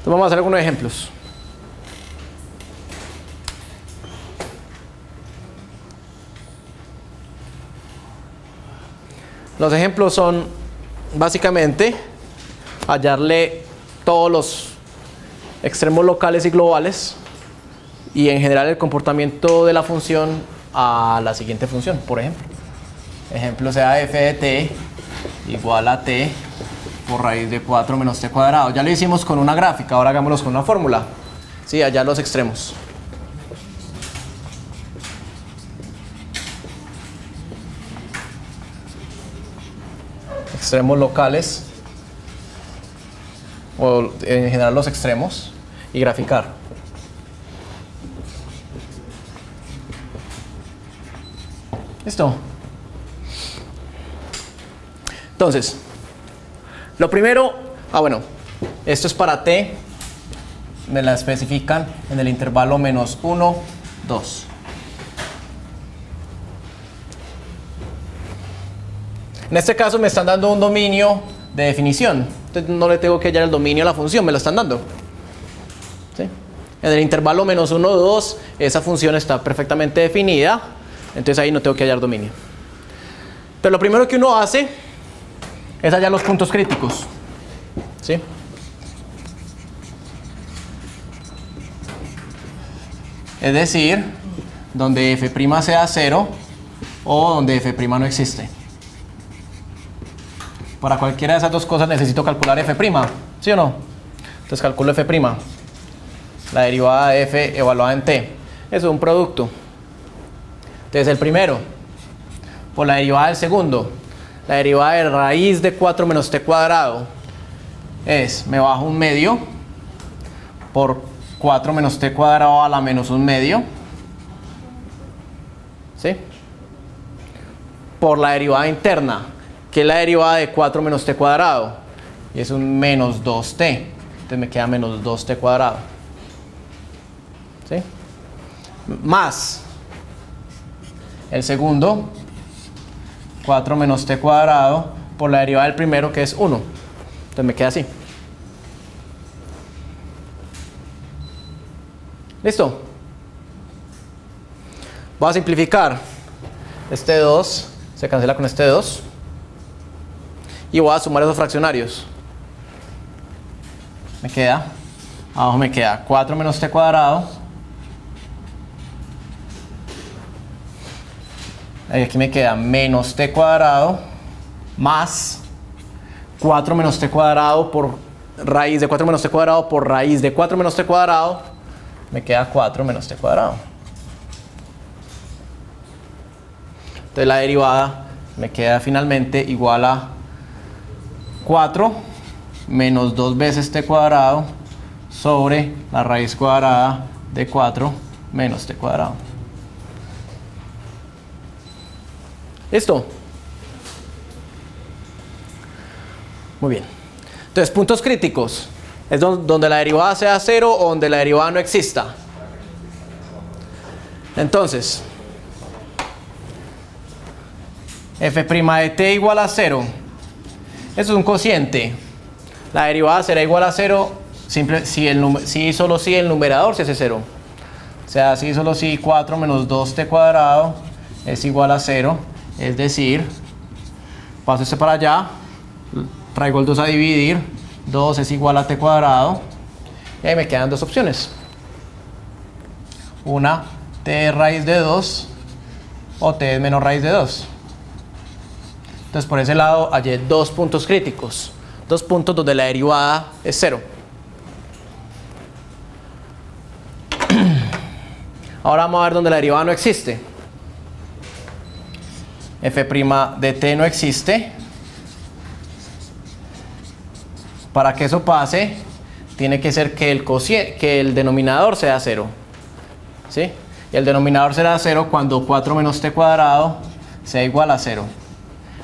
Entonces vamos a hacer algunos ejemplos. Los ejemplos son básicamente hallarle todos los extremos locales y globales y en general el comportamiento de la función a la siguiente función, por ejemplo sea f de t igual a t por raíz de 4 menos t cuadrado. Ya lo hicimos con una gráfica, ahora hagámoslo con una fórmula. Sí, hallar los extremos. Extremos locales o en general los extremos y graficar. ¿Listo? Entonces, lo primero, bueno, esto es para t, me la especifican en el intervalo menos 1, 2. En este caso me están dando un dominio de definición, entonces no le tengo que hallar el dominio a la función, me lo están dando. ¿Sí? En el intervalo menos 1, 2, esa función está perfectamente definida, entonces ahí no tengo que hallar dominio. Pero lo primero que uno hace es hallar los puntos críticos. ¿Sí? Es decir, donde f' sea 0 o donde f' no existe. Para cualquiera de esas dos cosas necesito calcular f', ¿sí o no? Entonces calculo f', la derivada de f evaluada en t. Eso es un producto. Entonces el primero, por la derivada del segundo, la derivada de raíz de 4 menos t cuadrado es, me bajo un medio por 4 menos t cuadrado a la menos un medio, ¿sí? Por la derivada interna, que es la derivada de 4 menos t cuadrado, y es un menos 2t, entonces me queda menos 2t cuadrado, ¿sí? Más el segundo, 4 menos t cuadrado, por la derivada del primero, que es 1, entonces me queda así. ¿Listo? Voy a simplificar. Este 2 se cancela con este 2. Y voy a sumar esos fraccionarios. Me queda, abajo me queda 4 menos t cuadrado. Y aquí me queda menos t cuadrado más 4 menos t cuadrado por raíz de 4 menos t cuadrado por raíz de 4 menos t cuadrado. Me queda 4 menos t cuadrado. Entonces la derivada me queda finalmente igual a 4 menos 2 veces t cuadrado sobre la raíz cuadrada de 4 menos t cuadrado. ¿Listo? Muy bien. Entonces, puntos críticos. Es donde la derivada sea 0 o donde la derivada no exista. Entonces, f' de t igual a 0. Eso es un cociente. La derivada será igual a 0 si solo si el numerador se hace 0. O sea, si solo si 4 menos 2t cuadrado es igual a 0. Es decir, paso este para allá, traigo el 2 a dividir, 2 es igual a t cuadrado, y ahí me quedan dos opciones. Una, t raíz de 2, o t es menos raíz de 2. Entonces por ese lado hallé dos puntos críticos, dos puntos donde la derivada es 0. Ahora vamos a ver donde la derivada no existe. F' de t no existe. Para que eso pase, tiene que ser que el denominador sea 0. ¿Sí? Y el denominador será 0 cuando 4 menos t cuadrado sea igual a 0.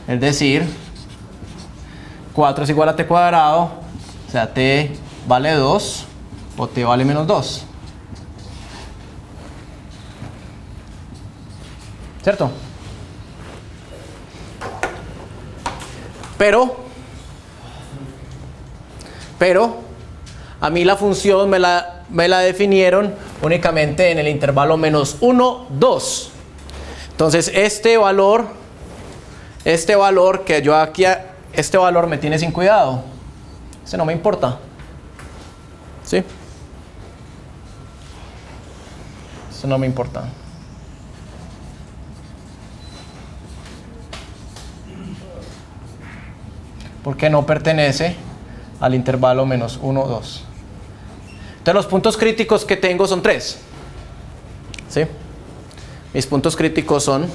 Es decir, 4 es igual a t cuadrado, o sea, t vale 2 o t vale menos 2. ¿Cierto? Pero A mí la función me la definieron únicamente en el intervalo menos 1, 2. Entonces este valor que yo aquí, este valor me tiene sin cuidado. Ese no me importa. ¿Sí? Eso no me importa. Porque no pertenece al intervalo menos 1, 2. Entonces los puntos críticos que tengo son 3. ¿Sí? Mis puntos críticos son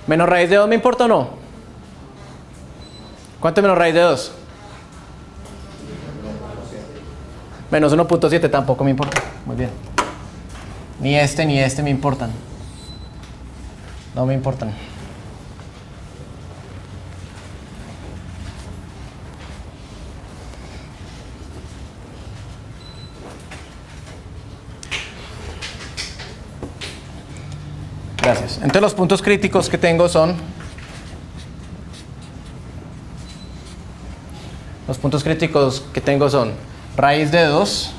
¿menos raíz de 2 me importa o no? ¿Cuánto es menos raíz de 2? Menos 1.7 tampoco me importa. Muy bien. Ni este me importan. No me importan. Gracias. Entonces los puntos críticos que tengo son... raíz de 2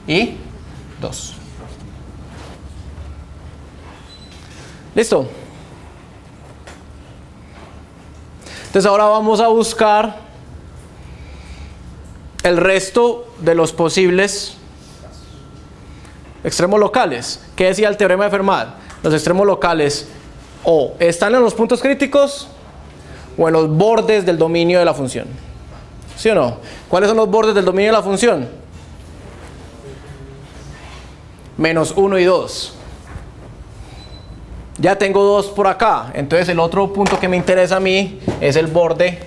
y 2. ¿Listo? Entonces ahora vamos a buscar el resto de los posibles extremos locales. ¿Qué decía el teorema de Fermat? Los extremos locales o están en los puntos críticos o en los bordes del dominio de la función. ¿Sí o no? ¿Cuáles son los bordes del dominio de la función? Menos 1 y 2. Ya tengo 2 por acá. Entonces el otro punto que me interesa a mí es el borde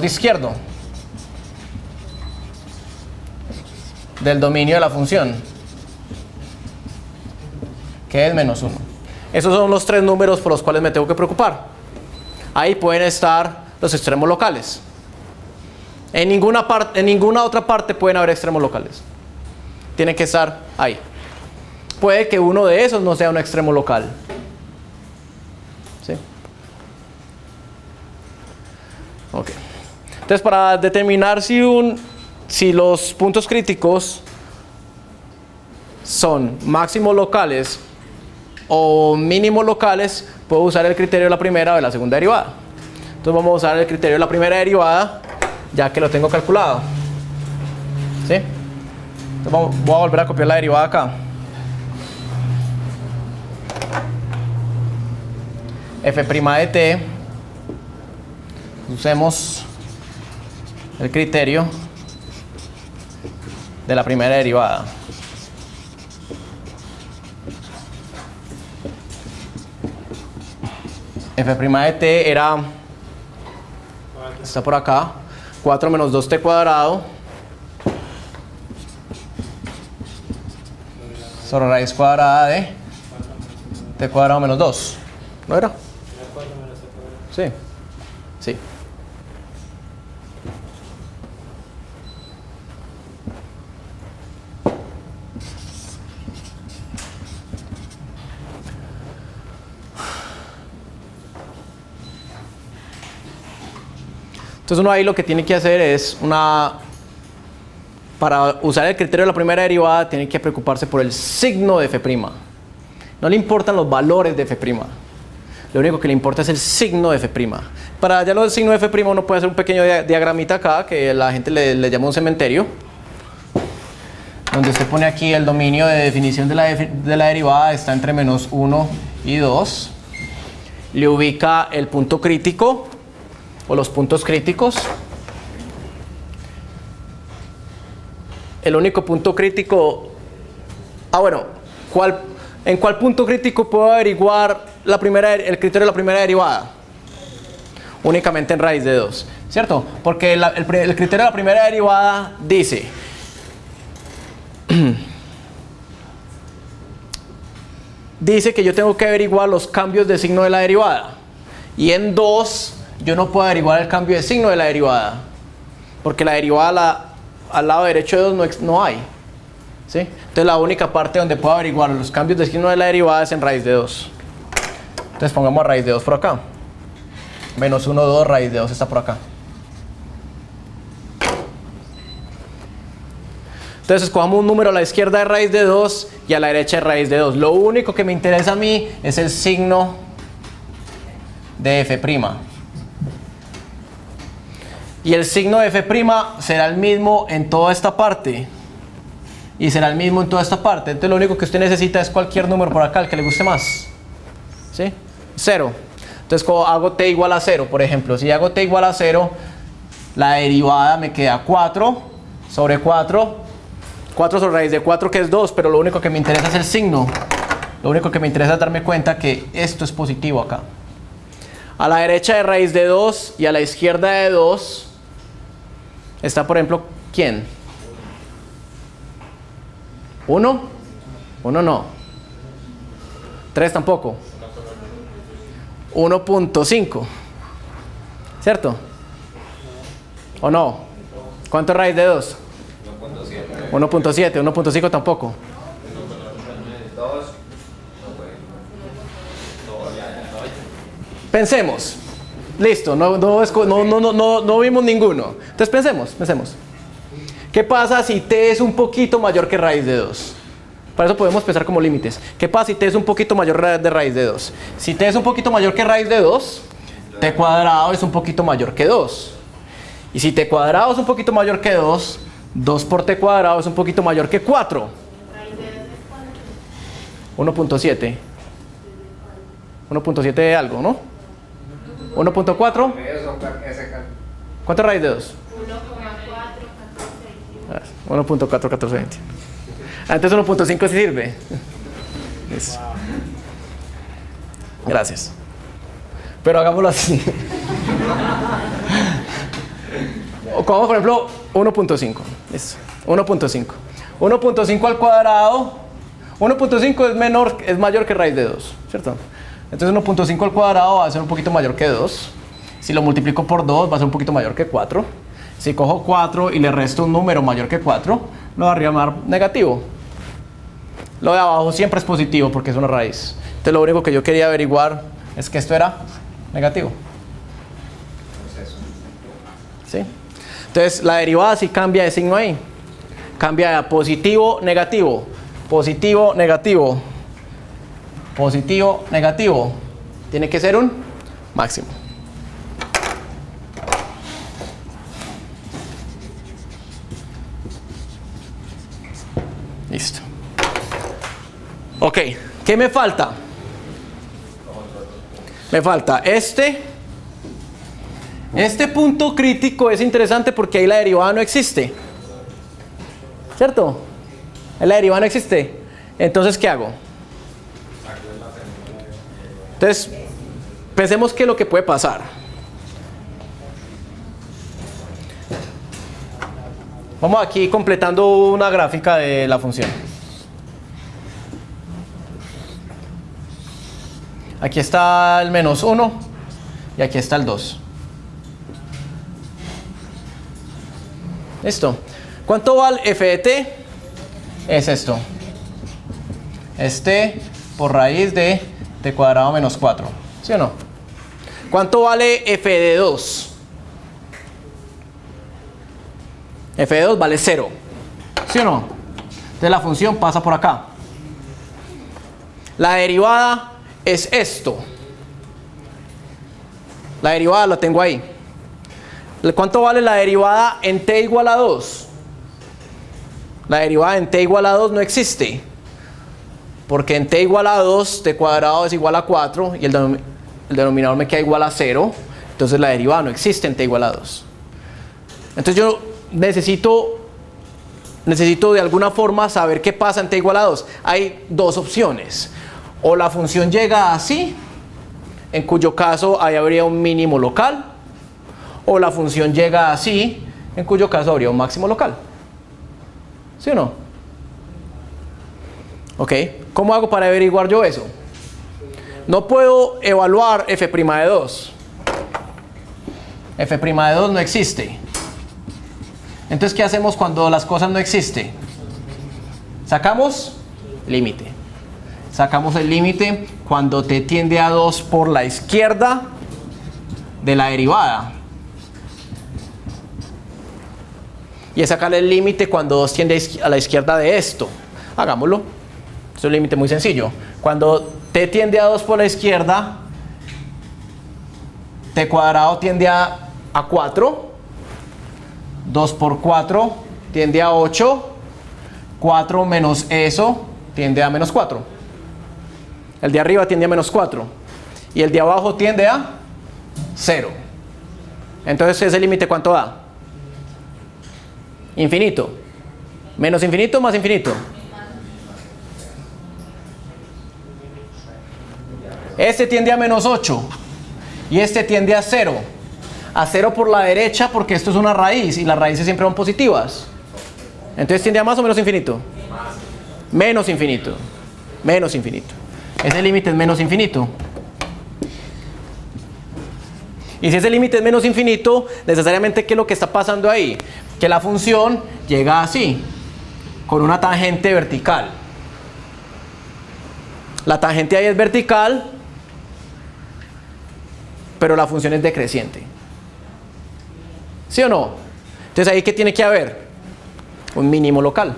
izquierdo del dominio de la función, que es menos 1. Esos son los 3 números por los cuales me tengo que preocupar. Ahí pueden estar los extremos locales. En ninguna otra parte pueden haber extremos locales. Tienen que estar ahí. Puede que uno de esos no sea un extremo local. ¿Sí? Ok. Entonces, para determinar si los puntos críticos son máximos locales o mínimos locales, puedo usar el criterio de la primera o de la segunda derivada. Entonces vamos a usar el criterio de la primera derivada, ya que lo tengo calculado. ¿Sí? Entonces voy a volver a copiar la derivada acá. F' de t, usemos el criterio de la primera derivada. F' de t era, está por acá, 4 menos 2t cuadrado sobre raíz cuadrada de t cuadrado menos 2. ¿No era? Sí. Sí. Entonces uno ahí lo que tiene que hacer es para usar el criterio de la primera derivada tiene que preocuparse por el signo de f'. No le importan los valores de f'. Lo único que le importa es el signo de f'. Para hallar el signo de f', uno puede hacer un pequeño diagramita acá, que la gente le llama un cementerio, donde usted pone aquí el dominio de definición de la derivada, está entre menos 1 y 2. Le ubica el punto crítico, o los puntos críticos. El único punto crítico... ¿en cuál punto crítico puedo averiguar el criterio de la primera derivada? Únicamente en raíz de 2, ¿cierto? Porque el criterio de la primera derivada dice que yo tengo que averiguar los cambios de signo de la derivada, y en 2 yo no puedo averiguar el cambio de signo de la derivada porque la derivada al lado derecho de 2 no hay, ¿sí? Entonces la única parte donde puedo averiguar los cambios de signo de la derivada es en raíz de 2. Entonces pongamos a raíz de 2 por acá. Menos 1, 2, raíz de 2 está por acá. Entonces escojamos un número a la izquierda de raíz de 2 y a la derecha de raíz de 2. Lo único que me interesa a mí es el signo de f'. Y el signo de f' será el mismo en toda esta parte. Y será el mismo en toda esta parte. Entonces lo único que usted necesita es cualquier número por acá, el que le guste más. ¿Sí? 0. Entonces como hago t igual a 0, por ejemplo. Si hago t igual a 0, la derivada me queda 4 sobre 4. 4 sobre raíz de 4 que es 2, pero lo único que me interesa es el signo. Lo único que me interesa es darme cuenta que esto es positivo acá. A la derecha de raíz de 2 y a la izquierda de 2 está, por ejemplo, ¿quién? 1. 1 no. 3 tampoco. 1.5. ¿Cierto? ¿O no? ¿Cuánto es raíz de 2? 1.7, 1.5 tampoco. Pensemos. Listo, no vimos ninguno. Entonces pensemos. ¿Qué pasa si t es un poquito mayor que raíz de 2? Para eso podemos pensar como límites. ¿Qué pasa si t es un poquito mayor de raíz de 2? Si t es un poquito mayor que raíz de 2, t cuadrado es un poquito mayor que 2. Y si t cuadrado es un poquito mayor que 2, 2 por t cuadrado es un poquito mayor que 4. 1.7. 1.7 de algo, ¿no? 1.4. ¿Cuánto es raíz de 2? 1.41420. Entonces 1.5 sí sirve. Eso. Gracias. Pero hagámoslo así. O como por ejemplo 1.5. 1.5. 1.5 al cuadrado. 1.5 es mayor que raíz de 2, ¿cierto? Entonces 1.5 al cuadrado va a ser un poquito mayor que 2. Si lo multiplico por 2 va a ser un poquito mayor que 4. Si cojo 4 y le resto un número mayor que 4, lo voy a llamar negativo. Lo de abajo siempre es positivo porque es una raíz. Entonces lo único que yo quería averiguar es que esto era negativo. ¿Sí? Entonces la derivada sí cambia de signo ahí. Cambia de positivo, negativo. Positivo, negativo. Positivo, negativo. Tiene que ser un máximo. Listo. Ok, ¿qué me falta? Me falta este punto crítico es interesante porque ahí la derivada no existe. ¿Cierto? La derivada no existe. Entonces, ¿qué hago? Entonces, pensemos qué es lo que puede pasar. Vamos aquí completando una gráfica de la función. Aquí está el menos 1 y aquí está el 2. Listo. ¿Cuánto vale f de t? Es esto. Es t por raíz de t cuadrado menos 4. ¿Sí o no? ¿Cuánto vale f de 2? F de 2 vale 0. ¿Sí o no? Entonces la función pasa por acá. La derivada es esto. La derivada la tengo ahí. ¿Cuánto vale la derivada en t igual a 2? La derivada en t igual a 2 no existe. Porque en t igual a 2, t cuadrado es igual a 4 y el denominador me queda igual a 0. Entonces la derivada no existe en t igual a 2. Entonces yo necesito de alguna forma saber qué pasa en t igual a 2. Hay dos opciones. O la función llega así, en cuyo caso ahí habría un mínimo local. O la función llega así, en cuyo caso habría un máximo local. ¿Sí o no? Ok, ¿cómo hago para averiguar yo eso? No puedo evaluar f' de 2. F' de 2 no existe. Entonces, ¿qué hacemos cuando las cosas no existen? Sacamos límite. Sacamos el límite cuando t tiende a 2 por la izquierda de la derivada. Y es sacar el límite cuando 2 tiende a la izquierda de esto. Hagámoslo. Es un límite muy sencillo. Cuando t tiende a 2 por la izquierda, t cuadrado tiende a 4. 2 por 4 tiende a 8. 4 menos eso tiende a menos 4. El de arriba tiende a menos 4. Y el de abajo tiende a 0. Entonces ese límite ¿cuánto da? Infinito. Menos infinito más infinito. Este tiende a menos 8. Y este tiende a 0. A 0 por la derecha porque esto es una raíz y las raíces siempre son positivas. Entonces tiende a más o menos infinito. Menos infinito. Menos infinito. Ese límite es menos infinito. Y si ese límite es menos infinito, necesariamente ¿qué es lo que está pasando ahí? Que la función llega así, con una tangente vertical. La tangente ahí es vertical, pero la función es decreciente. ¿Sí o no? Entonces ahí ¿qué tiene que haber? Un mínimo local.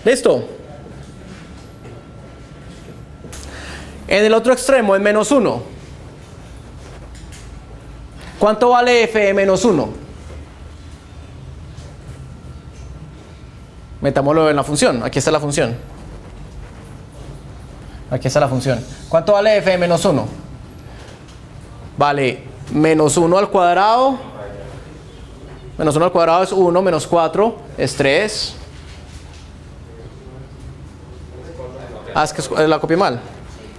¿Listo? En el otro extremo es menos 1. ¿Cuánto vale f de menos 1? Metámoslo en la función. Aquí está la función. Aquí está la función. ¿Cuánto vale f de menos 1? Vale menos 1 al cuadrado. Menos 1 al cuadrado es 1, menos 4 es 3. Ah, es que la copié mal.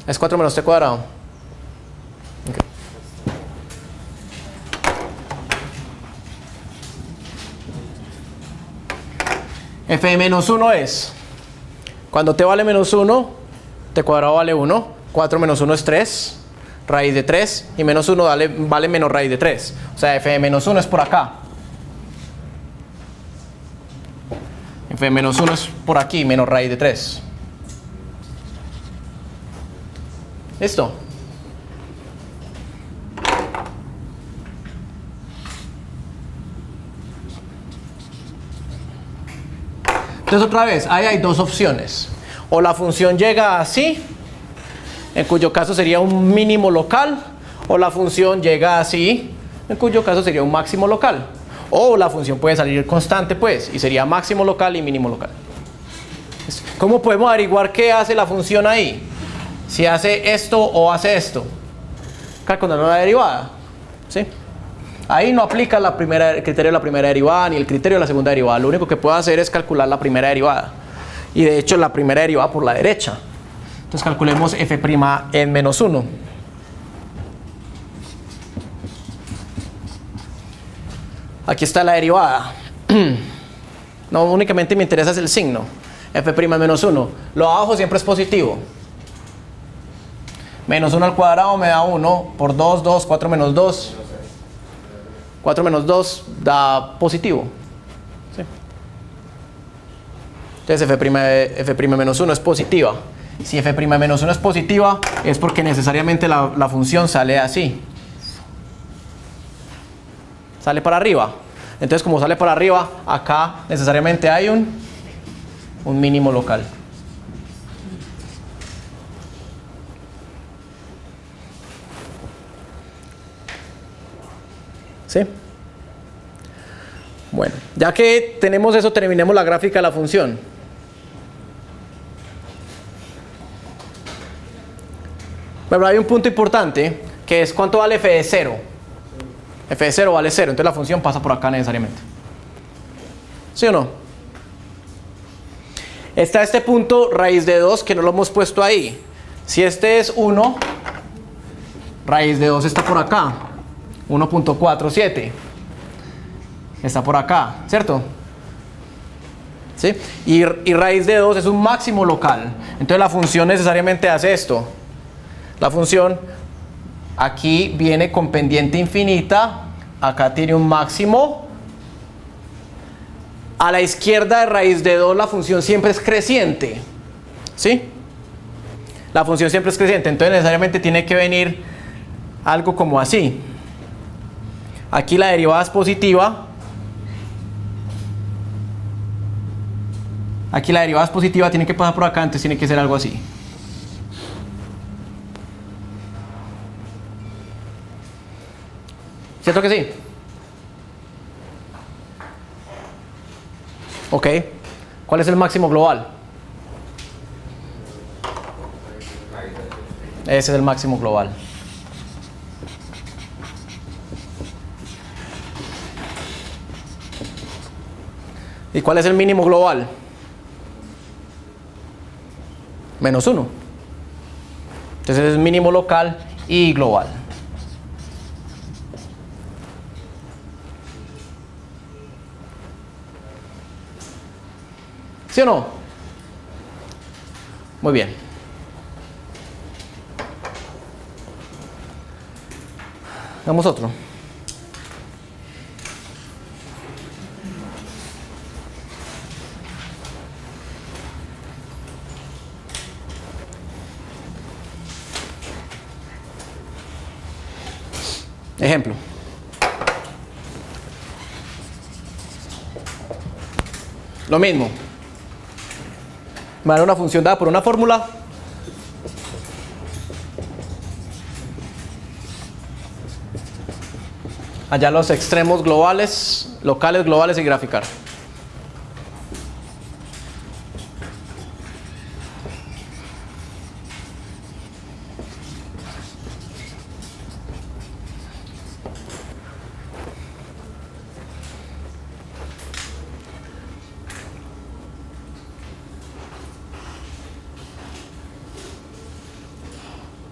Es 4 menos t cuadrado. Okay. F de menos 1 es, cuando t vale menos 1, t cuadrado vale 1, 4 menos 1 es 3, raíz de 3, y menos 1 vale menos raíz de 3. O sea, f de menos 1 es por acá. F de menos 1 es por aquí, menos raíz de 3. ¿Listo? Entonces otra vez, ahí hay dos opciones. O la función llega así, en cuyo caso sería un mínimo local, o la función llega así, en cuyo caso sería un máximo local. O la función puede salir constante, pues, y sería máximo local y mínimo local. ¿Cómo podemos averiguar qué hace la función ahí? Si hace esto o hace esto. Calculando la derivada. ¿Sí? Ahí no aplica el criterio de la primera derivada ni el criterio de la segunda derivada. Lo único que puedo hacer es calcular la primera derivada. Y de hecho la primera derivada por la derecha. Entonces calculemos f' en menos 1. Aquí está la derivada. No únicamente me interesa el signo. f' en menos 1. Lo abajo siempre es positivo. Menos 1 al cuadrado me da 1 por 2, 2, 4 menos 2. 4 menos 2 da positivo. ¿Sí? Entonces f' menos 1 es positiva. Si f' menos 1 es positiva, es porque necesariamente la función sale así. Sale para arriba. Entonces como sale para arriba, acá necesariamente hay un mínimo local. ¿Sí? Bueno, ya que tenemos eso, terminemos la gráfica de la función. Pero hay un punto importante, que es cuánto vale f de 0. F de 0 vale 0, entonces la función pasa por acá necesariamente. ¿Sí o no? Está este punto raíz de 2 que no lo hemos puesto ahí. Si este es 1, raíz de 2 está por acá. 1.47 está por acá, ¿cierto? ¿sí? Y raíz de 2 es un máximo local. Entonces la función necesariamente hace esto. La función aquí viene con pendiente infinita, acá tiene un máximo. A la izquierda de raíz de 2 la función siempre es creciente, ¿sí? La función siempre es creciente, entonces necesariamente tiene que venir algo como así. Aquí la derivada es positiva. Aquí la derivada es positiva, tiene que pasar por acá, entonces tiene que ser algo así. ¿Cierto que sí? Ok. ¿Cuál es el máximo global? Ese es el máximo global. ¿Y cuál es el mínimo global? Menos 1. Entonces es mínimo local y global. ¿Sí o no? Muy bien. Hagamos otro. Ejemplo. Lo mismo. Me da una función dada por una fórmula. Hallar los extremos globales, locales, globales y graficar.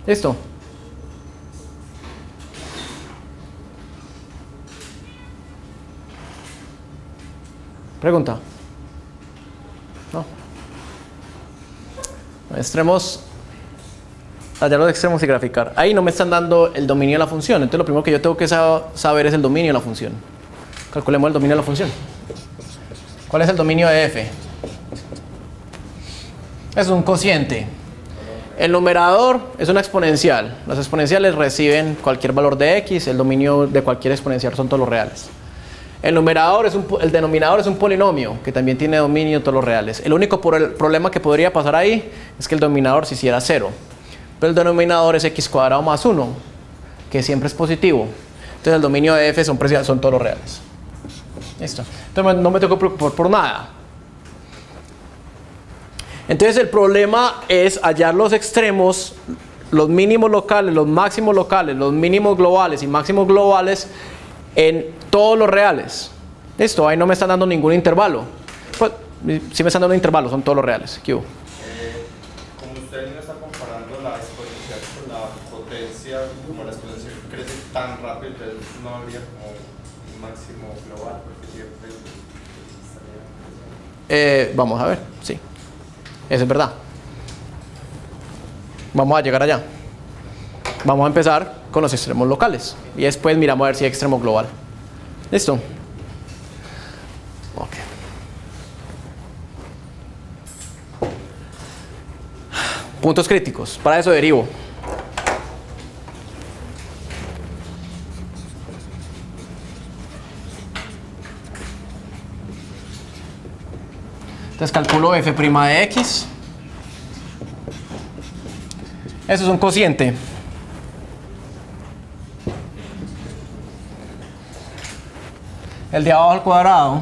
¿Listo? ¿Pregunta? No. Extremos. Hallar los extremos y graficar. Ahí no me están dando el dominio de la función. Entonces lo primero que yo tengo que saber es el dominio de la función. Calculemos el dominio de la función. ¿Cuál es el dominio de f? Es un cociente. El numerador es una exponencial. Las exponenciales reciben cualquier valor de x. El dominio de cualquier exponencial son todos los reales. El denominador es un polinomio que también tiene dominio de todos los reales. El único problema que podría pasar ahí es que el denominador se hiciera 0. Pero el denominador es x cuadrado más 1, que siempre es positivo. Entonces el dominio de f son todos los reales. Listo. Entonces no me tengo que preocupar por nada. Entonces el problema es hallar los extremos, los mínimos locales, los máximos locales, los mínimos globales y máximos globales en todos los reales. Listo, ahí no me están dando ningún intervalo. Pues, sí me están dando intervalos, son todos los reales. ¿Qué hubo? Como usted no está comparando la exponencial con la potencia, como la exponencial crece tan rápido, entonces no habría como un máximo global, porque siempre estaría... Vamos a ver, sí. Eso es verdad. Vamos a llegar allá. Vamos a empezar con los extremos locales. Y después miramos a ver si hay extremo global. ¿Listo? Ok. Puntos críticos. Para eso derivo. Entonces calculo f' de x. Eso es un cociente. El de abajo al cuadrado.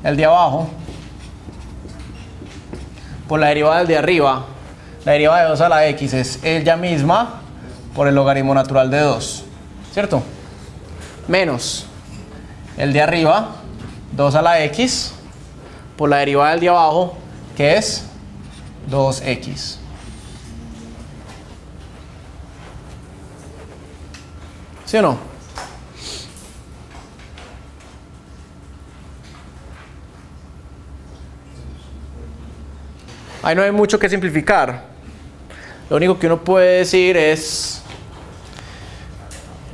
El de abajo. Por la derivada del de arriba. La derivada de 2 a la x es ella misma por el logaritmo natural de 2. ¿Cierto? Menos el de arriba. 2 a la x por la derivada del de abajo, que es 2x. ¿Sí o no? Ahí no hay mucho que simplificar. Lo único que uno puede decir es,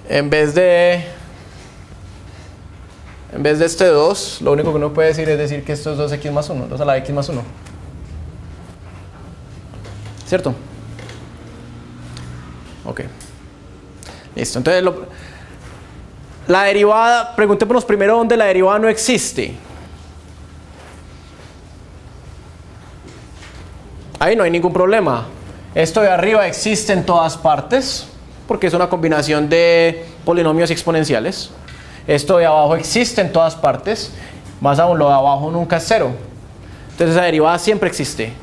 en vez de este 2, lo único que uno puede decir es decir que esto es 2x más 1, 2 a la x más 1. ¿Cierto? Ok. Listo. Entonces, la derivada, preguntémonos primero dónde la derivada no existe. Ahí no hay ningún problema. Esto de arriba existe en todas partes, porque es una combinación de polinomios exponenciales. Esto de abajo existe en todas partes, más aún lo de abajo nunca es 0. Entonces esa derivada siempre existe.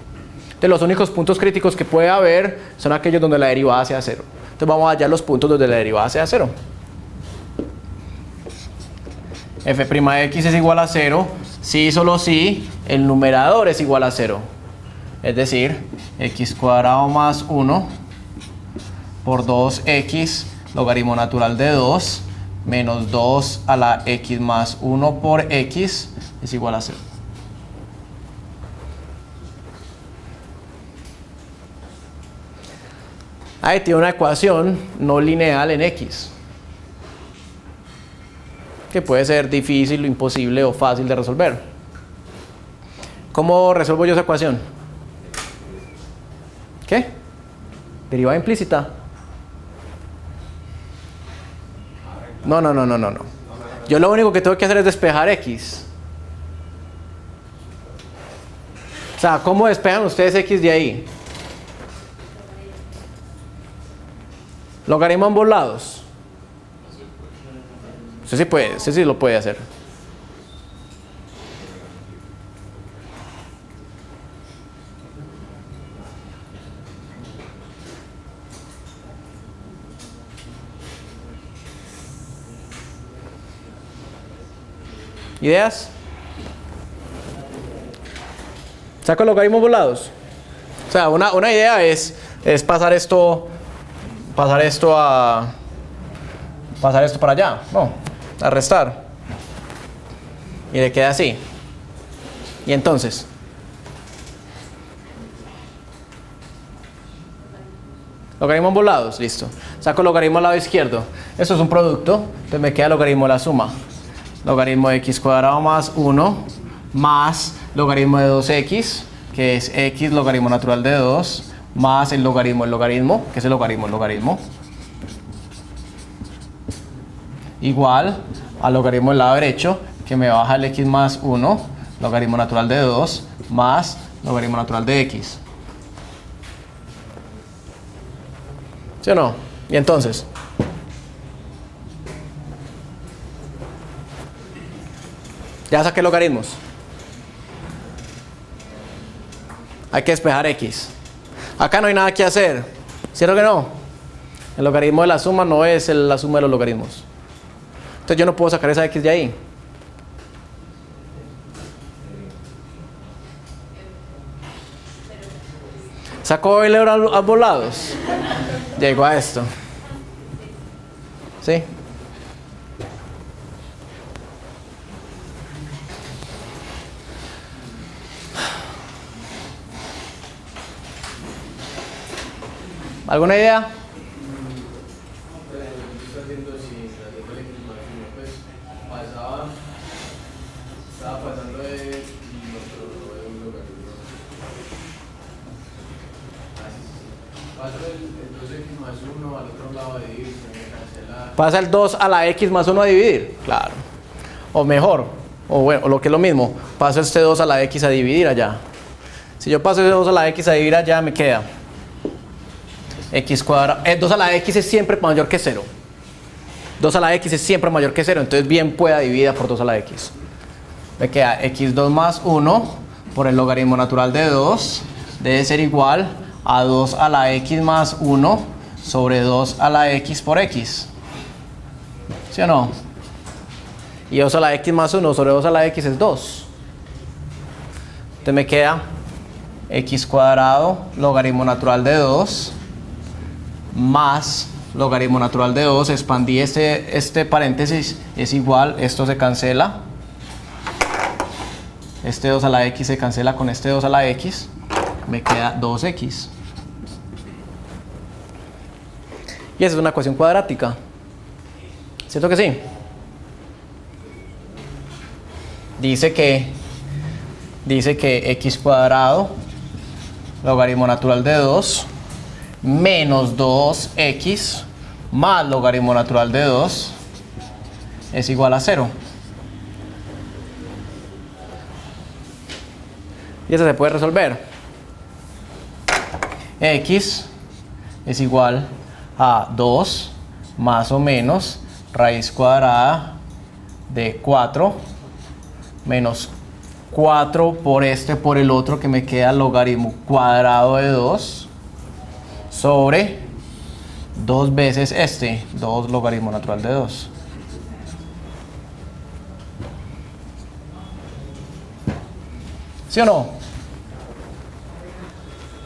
Entonces los únicos puntos críticos que puede haber son aquellos donde la derivada sea 0. Entonces vamos a hallar los puntos donde la derivada sea 0. F' de x es igual a 0 si y solo si el numerador es igual a 0. Es decir, x cuadrado más 1 por 2x logaritmo natural de 2 menos 2 a la x más 1 por x es igual a 0. Ahí tiene una ecuación no lineal en x, que puede ser difícil, imposible o fácil de resolver. ¿Cómo resuelvo yo esa ecuación? ¿Qué? Derivada implícita. No. Yo lo único que tengo que hacer es despejar x. O sea, ¿cómo despejan ustedes x de ahí? Logaritmo a ambos lados. Usted sí puede, usted sí lo puede hacer. ¿Ideas? ¿Saco el logaritmo a ambos lados? O sea, una idea es pasar esto para allá. No, a restar. Y le queda así. Y entonces, logaritmo a ambos lados, listo. Saco el logaritmo al lado izquierdo. Esto es un producto, entonces me queda el logaritmo de la suma. Logaritmo de x cuadrado más 1 más logaritmo de 2x, que es x logaritmo natural de 2, más el logaritmo, que es el logaritmo, igual al logaritmo del lado derecho, que me baja el x más 1, logaritmo natural de 2, más logaritmo natural de x. ¿Sí o no? Y entonces, ya saqué logaritmos. Hay que despejar x. Acá no hay nada que hacer. ¿Cierto que no? El logaritmo de la suma no es la suma de los logaritmos. Entonces yo no puedo sacar esa x de ahí. ¿Sacó el euro a ambos lados? Llegó a esto. ¿Sí? ¿Alguna idea? Pasa el 2 a la x más 1 a dividir, claro. O mejor, o bueno, o lo que es lo mismo, paso este 2 a la x a dividir allá. Si yo paso ese 2 a la x a dividir allá, me queda x cuadrado. 2 a la x es siempre mayor que 0. 2 a la x es siempre mayor que 0, entonces bien pueda dividida por 2 a la x. Me queda x2 más 1 por el logaritmo natural de 2 debe ser igual a 2 a la x más 1 sobre 2 a la x por x. ¿Sí o no? Y 2 a la x más 1 sobre 2 a la x es 2. Entonces me queda x cuadrado logaritmo natural de 2 más logaritmo natural de 2, expandí este paréntesis, es igual, esto se cancela, este 2 a la x se cancela con este 2 a la x, me queda 2x. Y esa es una ecuación cuadrática. ¿Cierto que sí? Dice que x cuadrado logaritmo natural de 2 menos 2x más logaritmo natural de 2 es igual a 0. Y eso se puede resolver. X es igual a 2 más o menos raíz cuadrada de 4 menos 4 por por el otro, que me queda logaritmo cuadrado de 2 sobre 2 veces 2 logaritmo natural de 2. ¿Sí o no?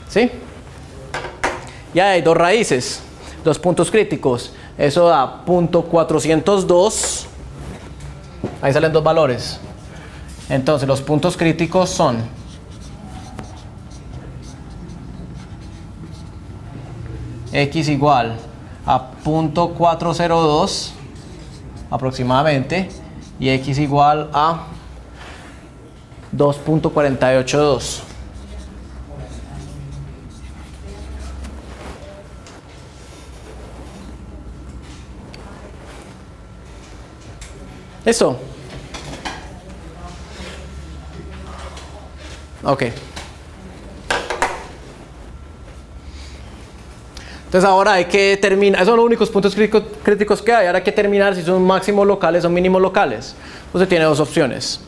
¿Sí? Ya hay dos raíces, dos puntos críticos. Eso da .402. Ahí salen dos valores. Entonces los puntos críticos son x igual a .402 aproximadamente y x igual a 2.482. ¿Listo? Ok. Entonces ahora hay que determinar, esos son los únicos puntos críticos que hay. Ahora hay que determinar si son máximos locales o mínimos locales. Entonces tiene dos opciones: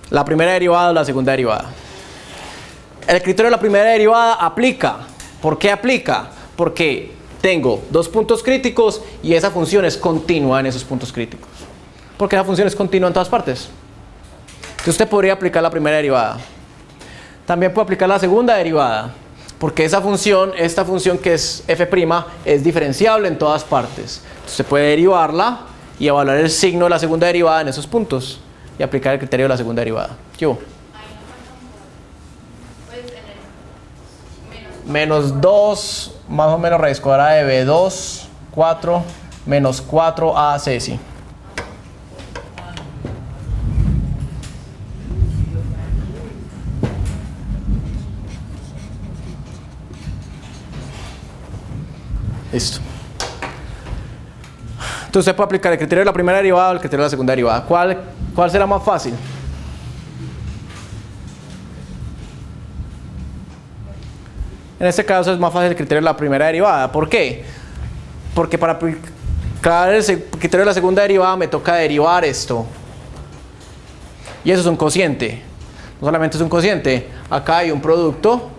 la primera derivada o la segunda derivada. El criterio de la primera derivada aplica. ¿Por qué aplica? Porque tengo dos puntos críticos y esa función es continua en esos puntos críticos. Porque esa función es continua en todas partes. Entonces usted podría aplicar la primera derivada. También puede aplicar la segunda derivada, porque esta función que es f', es diferenciable en todas partes. Entonces se puede derivarla y evaluar el signo de la segunda derivada en esos puntos y aplicar el criterio de la segunda derivada. ¿Qué hubo? Menos 2 más o menos raíz cuadrada de b2, 4 menos 4ac, sí. Listo. Entonces se puede aplicar el criterio de la primera derivada o el criterio de la segunda derivada. ¿Cuál será más fácil? En este caso es más fácil el criterio de la primera derivada. ¿Por qué? Porque para aplicar el criterio de la segunda derivada me toca derivar esto. Y eso es un cociente. No solamente es un cociente. Acá hay un producto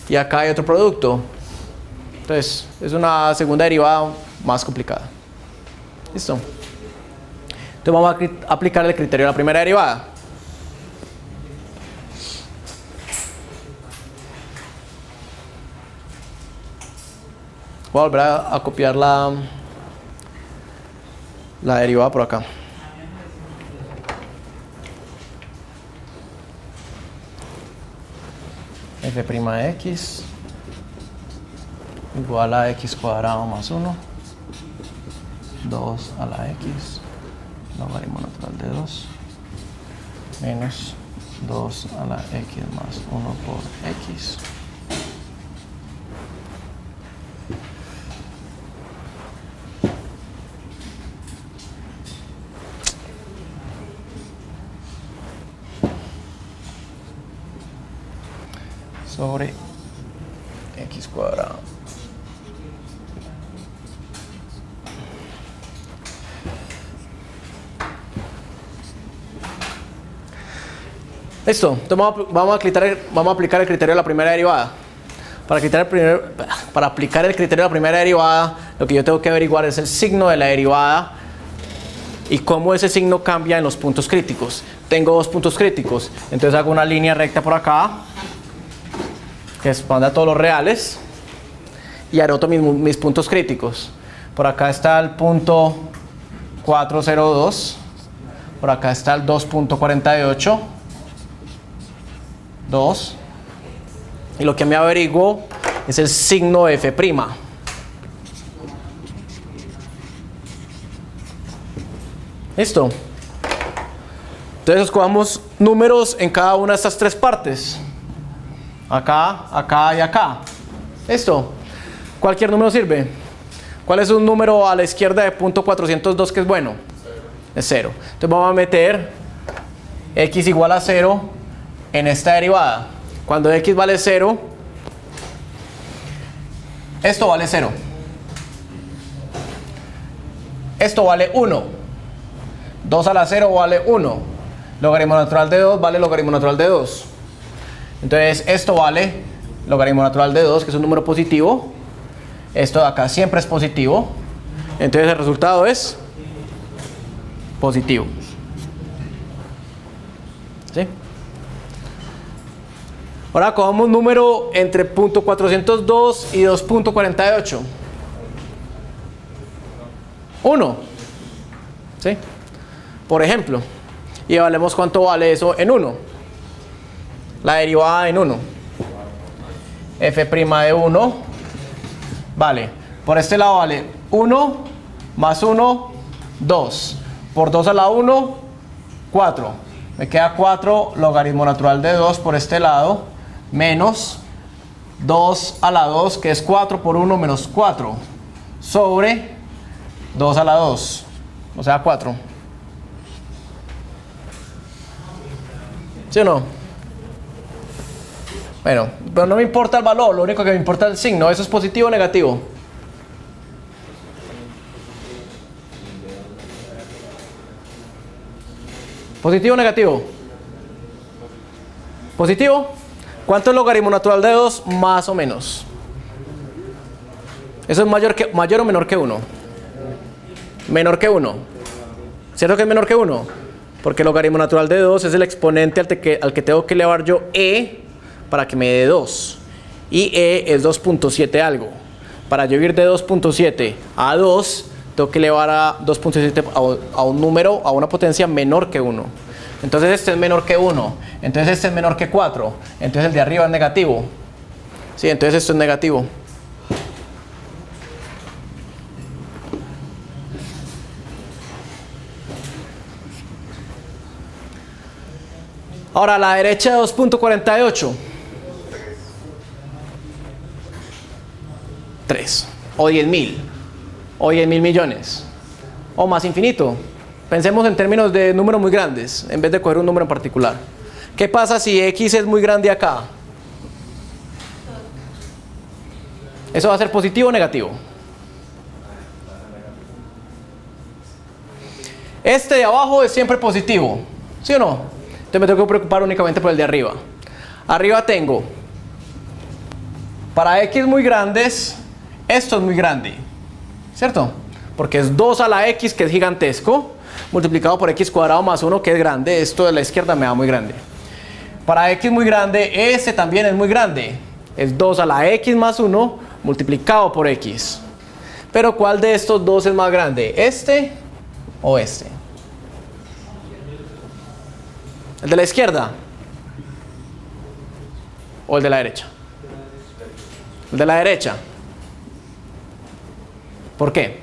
y acá hay otro producto. Entonces es una segunda derivada más complicada. ¿Listo? Entonces vamos a aplicar el criterio de la primera derivada. Voy a volver a copiar la derivada por acá. F' de x igual a x cuadrado más 1, 2 a la x, logaritmo natural de 2, menos 2 a la x más 1 por x. Sobre x cuadrado. Listo, entonces vamos a aplicar el criterio de la primera derivada. Para aplicar el criterio de la primera derivada, lo que yo tengo que averiguar es el signo de la derivada y cómo ese signo cambia en los puntos críticos. Tengo dos puntos críticos, entonces hago una línea recta por acá que expanda a todos los reales y anoto mis puntos críticos. Por acá está el punto 402, por acá está el 2.48 2. Y lo que me averiguo es el signo f'. ¿Listo? Entonces escogamos números en cada una de estas tres partes. Acá, acá y acá. ¿Listo? Cualquier número sirve. ¿Cuál es un número a la izquierda de .402 que es bueno? Es 0. Entonces vamos a meter x igual a 0 en esta derivada. Cuando x vale 0, esto vale 0. Esto vale 1. 2 a la 0 vale 1. Logaritmo natural de 2 vale logaritmo natural de 2. Entonces esto vale logaritmo natural de 2, que es un número positivo. Esto de acá siempre es positivo. Entonces el resultado es positivo. ¿Sí? Ahora cogamos un número entre .402 y 2.48. 1. ¿Sí? Por ejemplo. Y evaluemos cuánto vale eso en 1. La derivada en 1. F' de 1. Vale. Por este lado vale 1 más 1, 2. Por 2 a la 1, 4. Me queda 4 logaritmo natural de 2 por este lado. Menos 2 a la 2, que es 4 por 1 menos 4. Sobre 2 a la 2. O sea, 4. ¿Sí o no? Bueno, pero no me importa el valor, lo único que me importa es el signo. ¿Eso es positivo o negativo? ¿Positivo o negativo? ¿Positivo? ¿Cuánto es logaritmo natural de 2? Más o menos. ¿Eso es mayor o menor que 1? Menor que 1. ¿Cierto que es menor que 1? Porque el logaritmo natural de 2 es el exponente al que tengo que elevar yo e para que me dé 2. Y e es 2.7 algo. Para yo ir de 2.7 a 2, tengo que elevar a 2.7 a un número, a una potencia menor que 1. Entonces este es menor que 1. Entonces este es menor que 4. Entonces el de arriba es negativo. Sí, entonces esto es negativo. Ahora a la derecha de 2.48. 3. O 10.000. O 10.000 millones. O más infinito. Pensemos en términos de números muy grandes, en vez de coger un número en particular. ¿Qué pasa si x es muy grande acá? ¿Eso va a ser positivo o negativo? Este de abajo es siempre positivo, ¿sí o no? Entonces me tengo que preocupar únicamente por el de arriba. Arriba tengo, para x muy grandes, esto es muy grande, ¿cierto? Porque es 2 a la x, que es gigantesco, multiplicado por x cuadrado más 1, que es grande. Esto de la izquierda me da muy grande. Para x muy grande, este también es muy grande. Es 2 a la x más 1 multiplicado por x. Pero ¿cuál de estos dos es más grande? ¿Este o este? ¿El de la izquierda? ¿O el de la derecha? El de la derecha. ¿Por qué?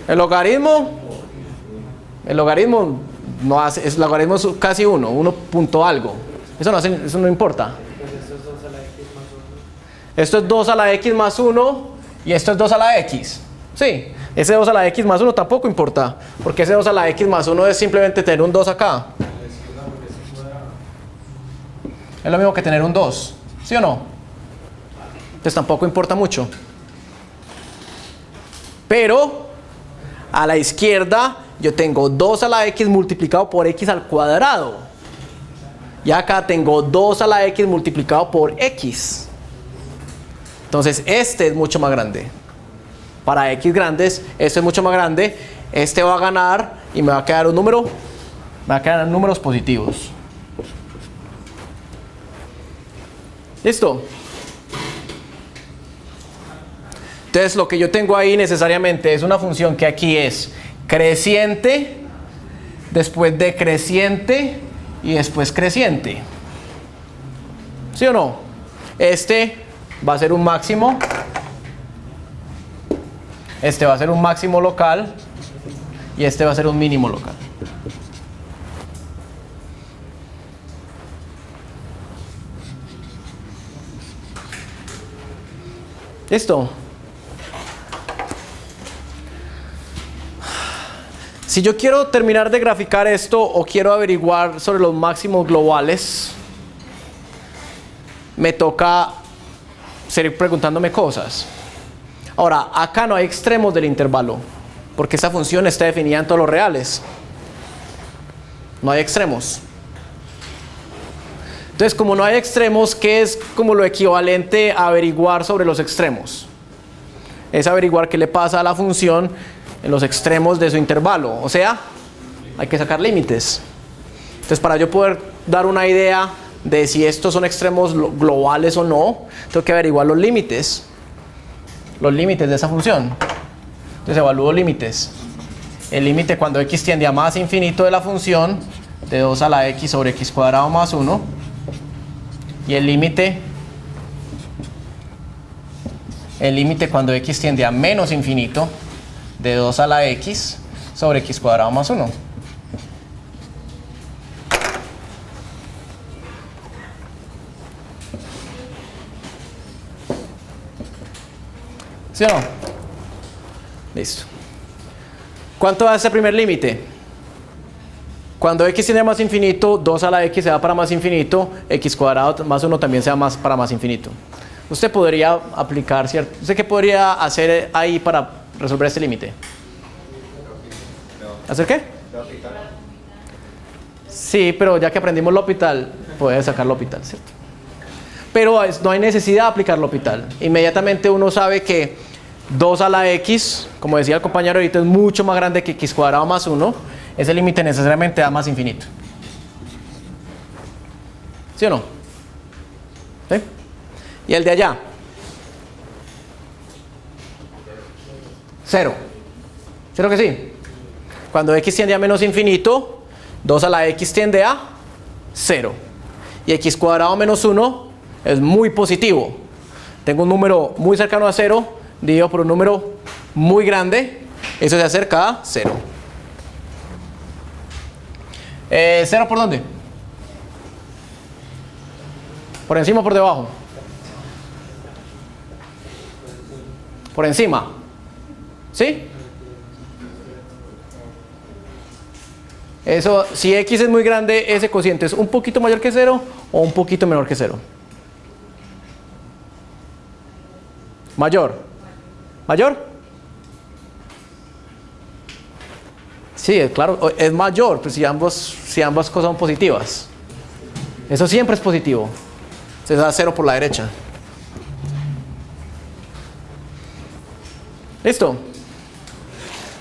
El logaritmo no hace, el logaritmo es casi 1 punto algo. Eso no importa. Esto es 2 a la x más 1 y esto es 2 a la x. Sí, ese 2 a la x más 1 tampoco importa, porque ese 2 a la x más 1 es simplemente tener un 2 acá. Es lo mismo que tener un 2, ¿sí o no? Entonces tampoco importa mucho. Pero a la izquierda yo tengo 2 a la x multiplicado por x al cuadrado. Y acá tengo 2 a la x multiplicado por x. Entonces este es mucho más grande. Para x grandes, este es mucho más grande. Este va a ganar y me va a quedar un número. Me va a quedar números positivos. ¿Listo? Entonces lo que yo tengo ahí necesariamente es una función que aquí es creciente después decreciente y después creciente. ¿Sí o no? Este va a ser un máximo. Este va a ser un máximo local. Y este va a ser un mínimo local. ¿Listo? Si yo quiero terminar de graficar esto o quiero averiguar sobre los máximos globales, me toca seguir preguntándome cosas. Ahora, acá no hay extremos del intervalo, porque esta función está definida en todos los reales. No hay extremos. Entonces, como no hay extremos, ¿qué es como lo equivalente a averiguar sobre los extremos? Es averiguar qué le pasa a la función en los extremos de su intervalo. O sea, hay que sacar límites. Entonces, para yo poder dar una idea de si estos son extremos globales o no, tengo que averiguar los límites de esa función. Entonces evalúo límites. El límite cuando x tiende a más infinito de la función de 2 a la x sobre x cuadrado más 1, y el límite cuando x tiende a menos infinito de 2 a la x sobre x cuadrado más 1. ¿Sí o no? Listo. ¿Cuánto va a ser el primer límite? Cuando x tiende a más infinito, 2 a la x se va para más infinito, x cuadrado más 1 también se va para más infinito. Usted podría aplicar, ¿cierto? ¿Usted qué podría hacer ahí para resolver este límite? ¿Hacer qué? Sí, pero ya que aprendimos L'Hopital, puede sacar L'Hopital, ¿cierto? Pero no hay necesidad de aplicar L'Hopital. Inmediatamente uno sabe que 2 a la x, como decía el compañero ahorita, es mucho más grande que x cuadrado más 1. Ese límite necesariamente da más infinito. ¿Sí o no? ¿Sí? ¿Y el de allá? 0. ¿Cierto que sí? Cuando x tiende a menos infinito, 2 a la x tiende a 0. Y x cuadrado menos 1 es muy positivo. Tengo un número muy cercano a 0, dividido por un número muy grande, eso se acerca a 0. ¿0 por dónde? ¿Por encima o por debajo? Por encima. ¿Sí? Eso, si x es muy grande, ese cociente es un poquito mayor que 0 o un poquito menor que 0. Mayor. ¿Mayor? Sí, claro, es mayor, pues si ambas cosas son positivas. Eso siempre es positivo. Se da 0 por la derecha. ¿Listo?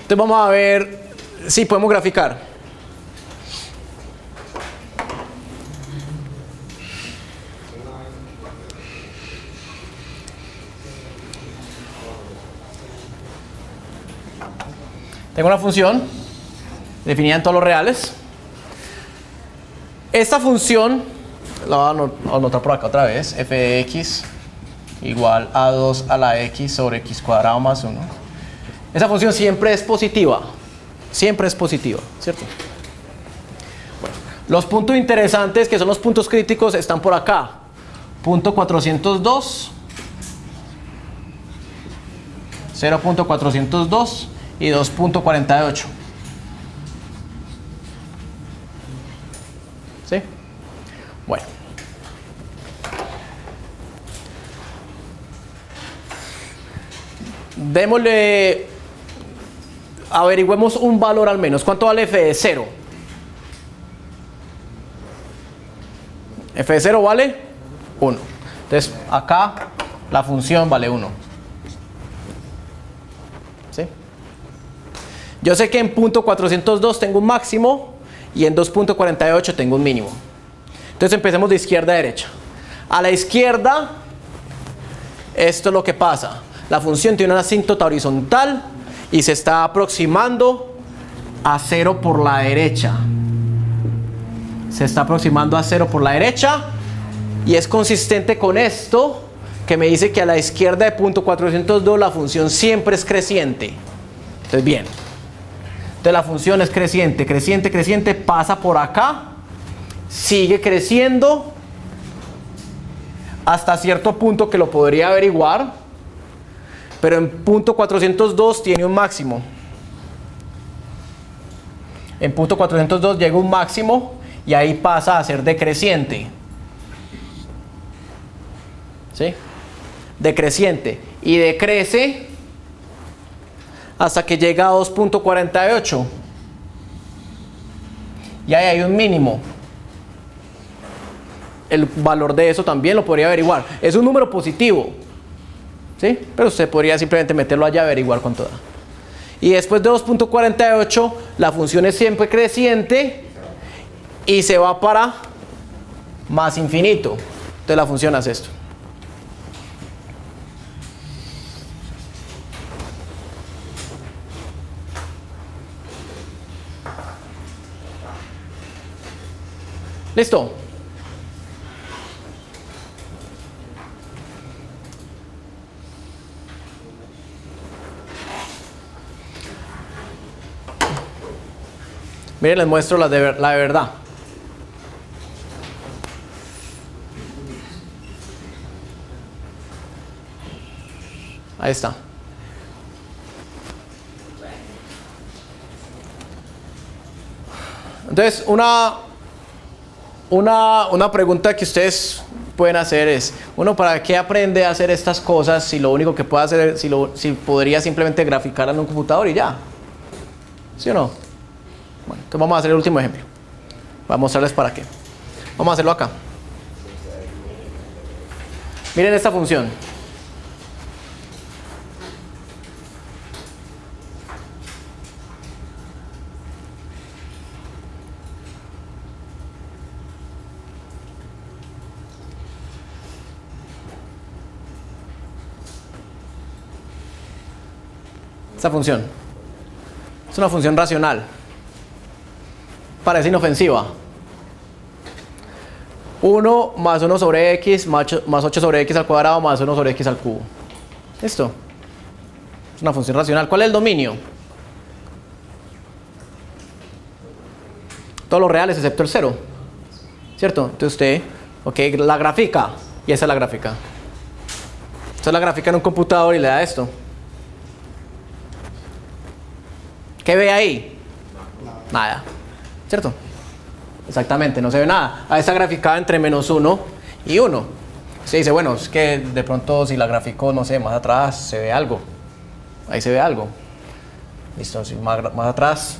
Entonces vamos a ver si podemos graficar. Tengo una función definida en todos los reales. Esta función la voy a anotar por acá otra vez. F de x igual a 2 a la x sobre x cuadrado más 1. Esa función siempre es positiva. Siempre es positiva, ¿cierto? Bueno, los puntos interesantes, que son los puntos críticos, están por acá. Punto 402, 0.402 y 2.48. ¿Sí? Bueno. Démosle, averigüemos un valor al menos. ¿Cuánto vale f de 0? F de 0 vale 1. Entonces, acá la función vale 1. ¿Sí? Yo sé que en punto 402 tengo un máximo y en 2.48 tengo un mínimo. Entonces empecemos de izquierda a derecha. A la izquierda, esto es lo que pasa. La función tiene una asíntota horizontal y se está aproximando a 0 por la derecha. Se está aproximando a 0 por la derecha y es consistente con esto que me dice que a la izquierda de punto 402 la función siempre es creciente. Entonces bien, entonces la función es creciente, creciente, creciente, pasa por acá, sigue creciendo hasta cierto punto que lo podría averiguar, pero en punto 402 tiene un máximo. En punto 402 llega un máximo y ahí pasa a ser decreciente. ¿Sí? Decreciente. Y decrece hasta que llega a 2.48. Y ahí hay un mínimo. El valor de eso también lo podría averiguar. Es un número positivo. ¿Sí? Pero usted podría simplemente meterlo allá y averiguar con toda. Y después de 2.48 la función es siempre creciente y se va para más infinito. Entonces la función hace esto. ¿Listo? Miren, les muestro la de verdad. Ahí está. Entonces, una pregunta que ustedes pueden hacer es, uno, ¿para qué aprende a hacer estas cosas si lo único que puede hacer, si podría simplemente graficar en un computador y ya? ¿Sí o no? Bueno, entonces vamos a hacer el último ejemplo. Voy a mostrarles para qué. Vamos a hacerlo acá. Miren esta función. Esta función es una función racional. Parece inofensiva. 1 más 1 sobre x más 8 sobre x al cuadrado más 1 sobre x al cubo. ¿Listo? Es una función racional. ¿Cuál es el dominio? Todos los reales excepto el 0. ¿Cierto? Entonces usted, ok, la grafica. Y esa es la gráfica. Usted la grafica en un computador y le da esto. ¿Qué ve ahí? Nada. ¿Cierto? Exactamente, no se ve nada. Ahí está graficada entre menos 1 y 1. Se dice, bueno, es que de pronto si la grafico, no sé, más atrás se ve algo. Ahí se ve algo. Listo, si más atrás.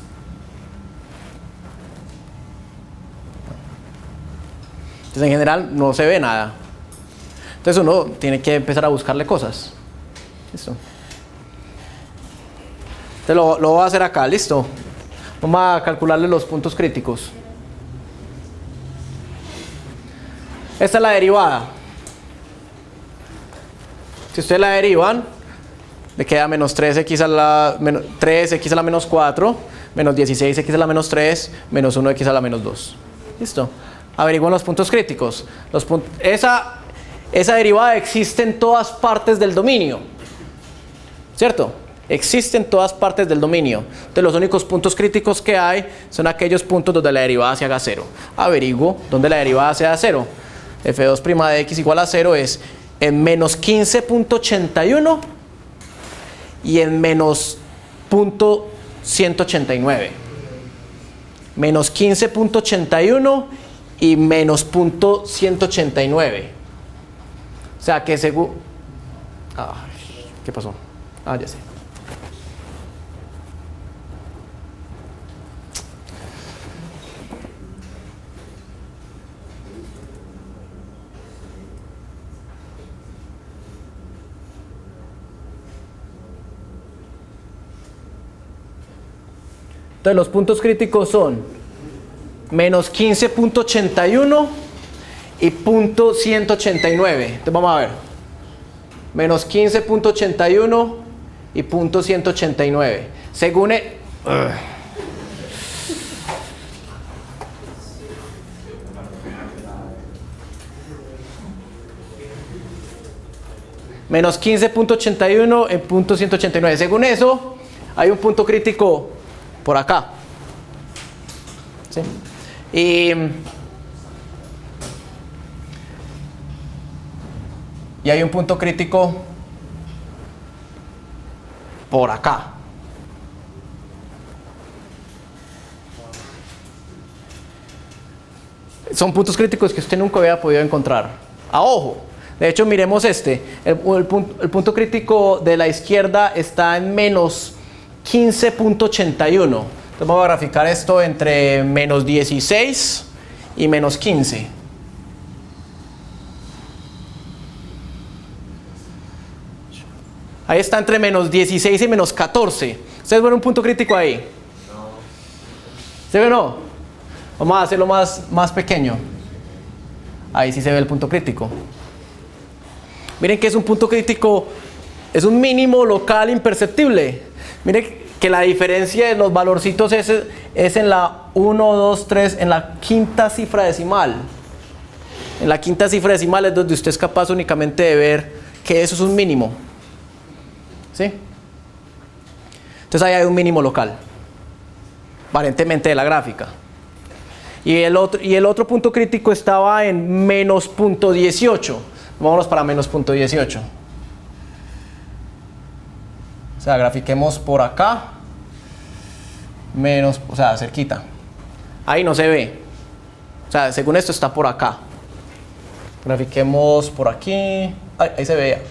Entonces en general no se ve nada. Entonces uno tiene que empezar a buscarle cosas. Listo. Entonces lo voy a hacer acá, listo. Vamos a calcularle los puntos críticos. Esta es la derivada. Si ustedes la derivan, le queda menos 3x a la menos 4, menos 16x a la menos 3, menos 1x a la menos 2. Listo. Averiguan los puntos críticos. Esa derivada existe en todas partes del dominio. ¿Cierto? Existe en todas partes del dominio. Entonces los únicos puntos críticos que hay son aquellos puntos donde la derivada se haga 0. Averiguo donde la derivada sea 0. f2' de x igual a 0 es en menos 15.81 y en menos .189. Menos 15.81 y menos .189. O sea que según... ¿qué pasó? Ya sé. Entonces los puntos críticos son menos 15.81 y .189. Entonces vamos a ver. Menos 15.81 y .189. Según Menos 15.81 en punto 189. Según eso, hay un punto crítico por acá. ¿Sí? Y hay un punto crítico por acá. Son puntos críticos que usted nunca había podido encontrar. A ojo. De hecho, miremos este. El punto crítico de la izquierda está en menos 15.81. Entonces vamos a graficar esto entre menos 16 y menos 15. Ahí está entre menos 16 y menos 14. ¿Ustedes ven un punto crítico ahí? No. ¿Se ve o no? Vamos a hacerlo más pequeño. Ahí sí se ve el punto crítico. Miren que es un punto crítico, es un mínimo local imperceptible. Miren que la diferencia de los valorcitos es en la 1, 2, 3, en la quinta cifra decimal. En la quinta cifra decimal es donde usted es capaz únicamente de ver que eso es un mínimo. ¿Sí? Entonces ahí hay un mínimo local, aparentemente de la gráfica. Y el otro punto crítico estaba en menos punto 18. Vámonos para menos punto 18. O sea, grafiquemos por acá. Menos, o sea, cerquita. Ahí no se ve. O sea, según esto está por acá. Grafiquemos por aquí. Ahí se veía.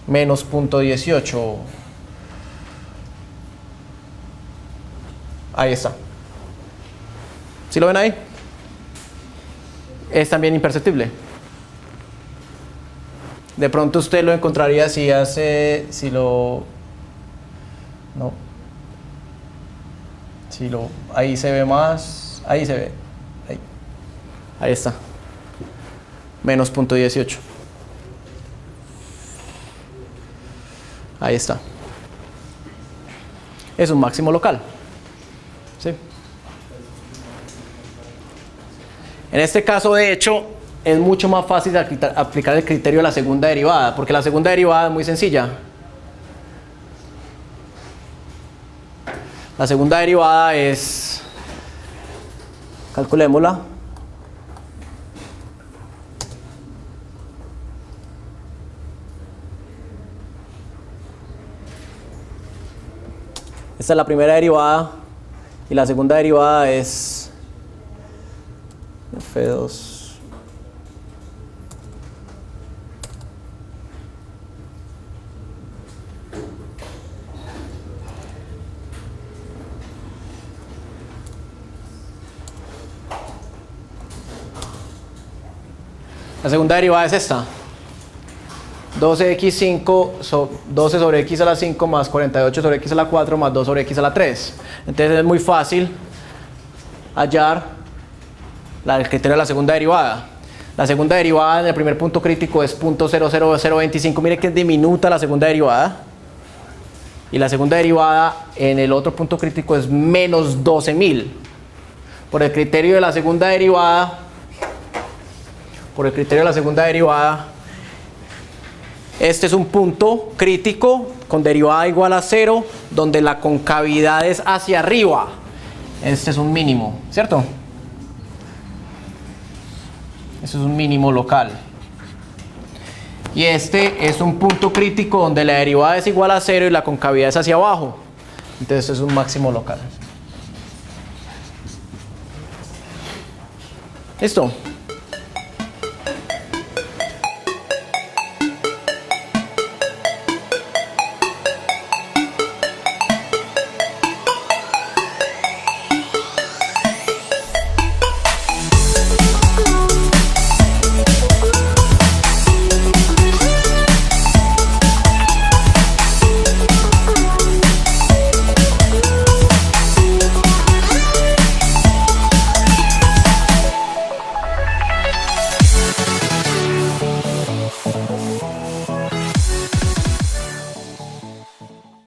Menos punto 18. Ahí está. ¿Sí lo ven ahí? Es también imperceptible. De pronto usted lo encontraría ahí se ve más, ahí se ve, ahí está, menos punto 18. Ahí está. Es un máximo local. ¿Sí? En este caso, de hecho, es mucho más fácil de aplicar el criterio de la segunda derivada, porque la segunda derivada es muy sencilla. La segunda derivada es, calculémosla. Esta es la primera derivada y la segunda derivada es F2. La segunda derivada es esta. 12x5, 12 sobre x a la 5 más 48 sobre x a la 4 más 2 sobre x a la 3. Entonces es muy fácil hallar el criterio de la segunda derivada. La segunda derivada en el primer punto crítico es .00025. Mire que es diminuta la segunda derivada. Y la segunda derivada en el otro punto crítico es menos 12.000. Por el criterio de la segunda derivada, este es un punto crítico con derivada igual a 0, donde la concavidad es hacia arriba. Este es un mínimo, ¿cierto? Este es un mínimo local. Y este es un punto crítico donde la derivada es igual a 0 y la concavidad es hacia abajo. Entonces este es un máximo local. ¿Listo?